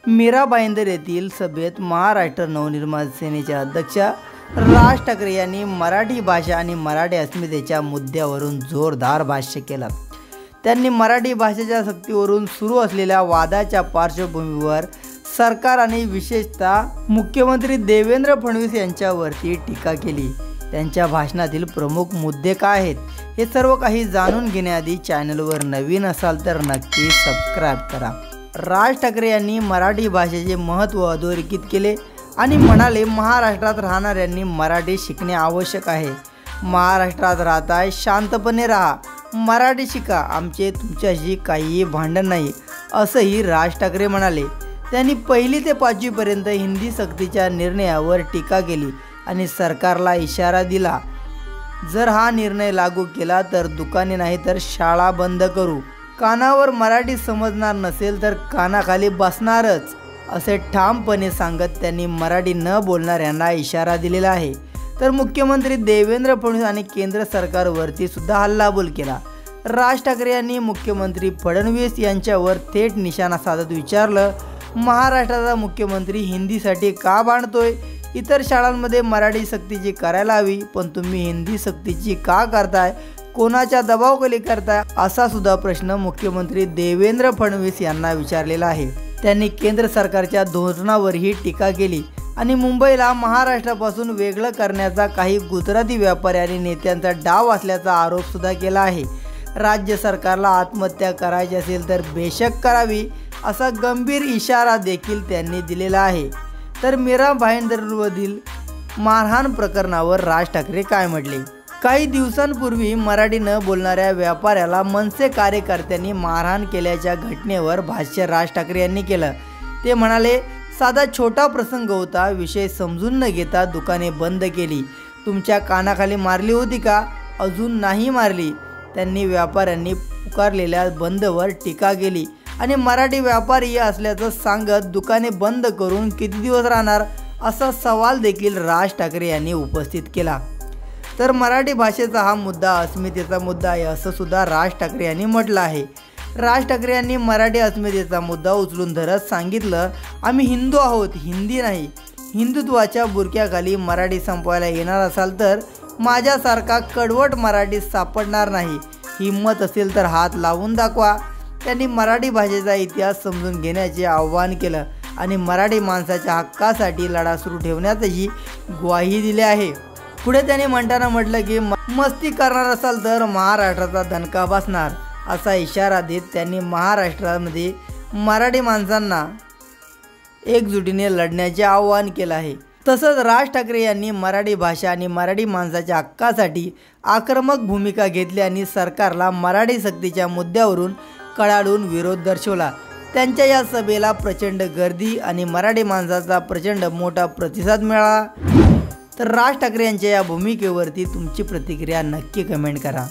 मीरा भाईंदर येथील सभेत महाराष्ट्र नवनिर्माण सेनेचे अध्यक्ष राज ठाकरे यांनी मराठी भाषा आणि मराठी अस्मितेच्या मुद्द्यावरून जोरदार भाष्य केलं। त्यांनी मराठी भाषेच्या सक्तीवरून सुरू असलेल्या वादाच्या पार्श्वभूमीवर सरकार आणि विशेषतः मुख्यमंत्री देवेंद्र फडणवीस यांच्यावरती टीका केली। त्यांच्या भाषणातील प्रमुख मुद्दे काय आहेत हे सर्व काही जाणून घेण्याआधी चॅनलवर नवीन असाल तर नक्की सबस्क्राइब करा। राज ठाकरे यांनी मराठी भाषेचे महत्त्व अधोरेखित केले आणि म्हणाले, महाराष्ट्रात राहणाऱ्यांनी मराठी शिकणे आवश्यक आहे। महाराष्ट्रात राहताय, शांतपणे राहा, मराठी शिका, आमचे तुमच्याशी काहीही भांडण नाही, असंही राज ठाकरे म्हणाले। त्यांनी 1ली ते 5वी पर्यंत हिंदी सक्तीच्या निर्णयावर टीका केली आणि सरकारला इशारा दिला, जर हा निर्णय लागू केला तर दुकाने नाही तर शाळा बंद करू, कानावर मराठी समजणार नसेल तर कानाखाली बसणारच, असे ठामपणे सांगत त्यांनी मराठी न बोलणाऱ्यांना इशारा दिलेला आहे। तर मुख्यमंत्री देवेंद्र फडणवीस आणि केंद्र सरकारवरती सुद्धा हल्लाबोल केला। राज ठाकरे यांनी मुख्यमंत्री फडणवीस यांच्यावर थेट निशाणा साधत विचारलं, महाराष्ट्राचा मुख्यमंत्री हिंदीसाठी का भांडतोय? इतर शाळांमध्ये मराठी सक्तीची करायला हवी, पण तुम्ही हिंदी सक्तीची का करताय? कोणाच्या दबावाखाली करताय? असा सुद्धा प्रश्न मुख्यमंत्री देवेंद्र फडणवीस यांना विचारलेला आहे। त्यांनी केंद्र सरकारच्या धोरणावरही टीका केली आणि मुंबईला महाराष्ट्रापासून वेगळं करण्याचा काही गुजराती व्यापारी आणि नेत्यांचा डाव असल्याचा आरोप सुद्धा केला आहे। राज्य सरकारला आत्महत्या करायची असेल तर बेशक करावी, असा गंभीर इशारा देखील त्यांनी दिलेला आहे। तर मीरा भाईंदरवरील मारहाण प्रकरणावर राज ठाकरे काय म्हटले? काही दिवसांपूर्वी मराठी न बोलणाऱ्या व्यापाऱ्याला मनसे कार्यकर्त्यांनी मारहाण केल्याच्या घटनेवर भाष्य राज ठाकरे यांनी केलं। ते म्हणाले, साधा छोटा प्रसंग होता, विषय समजून न घेता दुकाने बंद केली। तुमच्या कानाखाली मारली होती का? अजून नाही मारली। त्यांनी व्यापाऱ्यांनी पुकारलेल्या बंदवर टीका केली आणि मराठी व्यापारी असल्याचं सांगत दुकाने बंद करून किती दिवस राहणार, असा सवाल देखील राज ठाकरे यांनी उपस्थित केला। तर मराठी भाषेचा हा मुद्दा अस्मितेचा मुद्दा आहे, असं सुद्धा राज ठाकरे यांनी म्हटलं आहे। राज ठाकरे यांनी मराठी अस्मितेचा मुद्दा उचलून धरत सांगितलं, आम्ही हिंदू आहोत, हिंदी नाही। हिंदुत्वाच्या बुरक्याखाली मराठी संपवायला येणार असाल तर माझ्यासारखा कडवट मराठी सापडणार नाही। हिम्मत असेल तर हात लावून दाखवा। त्यांनी मराठी भाषेचा इतिहास समजून घेण्याचे आवाहन केलं आणि मराठी माणसाच्या हक्कासाठी लढा सुरू ठेवण्याची ग्वाही दिली आहे। पुढे त्यांनी म्हणताना म्हटलं की मस्ती करणार असाल तर महाराष्ट्राचा दणका बसणार, असा इशारा देत त्यांनी महाराष्ट्रामध्ये मराठी माणसांना एकजुटीने लढण्याचे आवाहन केलं आहे। तसंच राज ठाकरे यांनी मराठी भाषा आणि मराठी माणसाच्या हक्कासाठी आक्रमक भूमिका घेतली आणि सरकारला मराठी सक्तीच्या मुद्द्यावरून कडाडून विरोध दर्शवला। त्यांच्या या सभेला प्रचंड गर्दी आणि मराठी माणसाचा प्रचंड मोठा प्रतिसाद मिळाला। तर राज ठाकरे यांच्या या भूमिकेवरती तुमची प्रतिक्रिया नक्की कमेंट करा।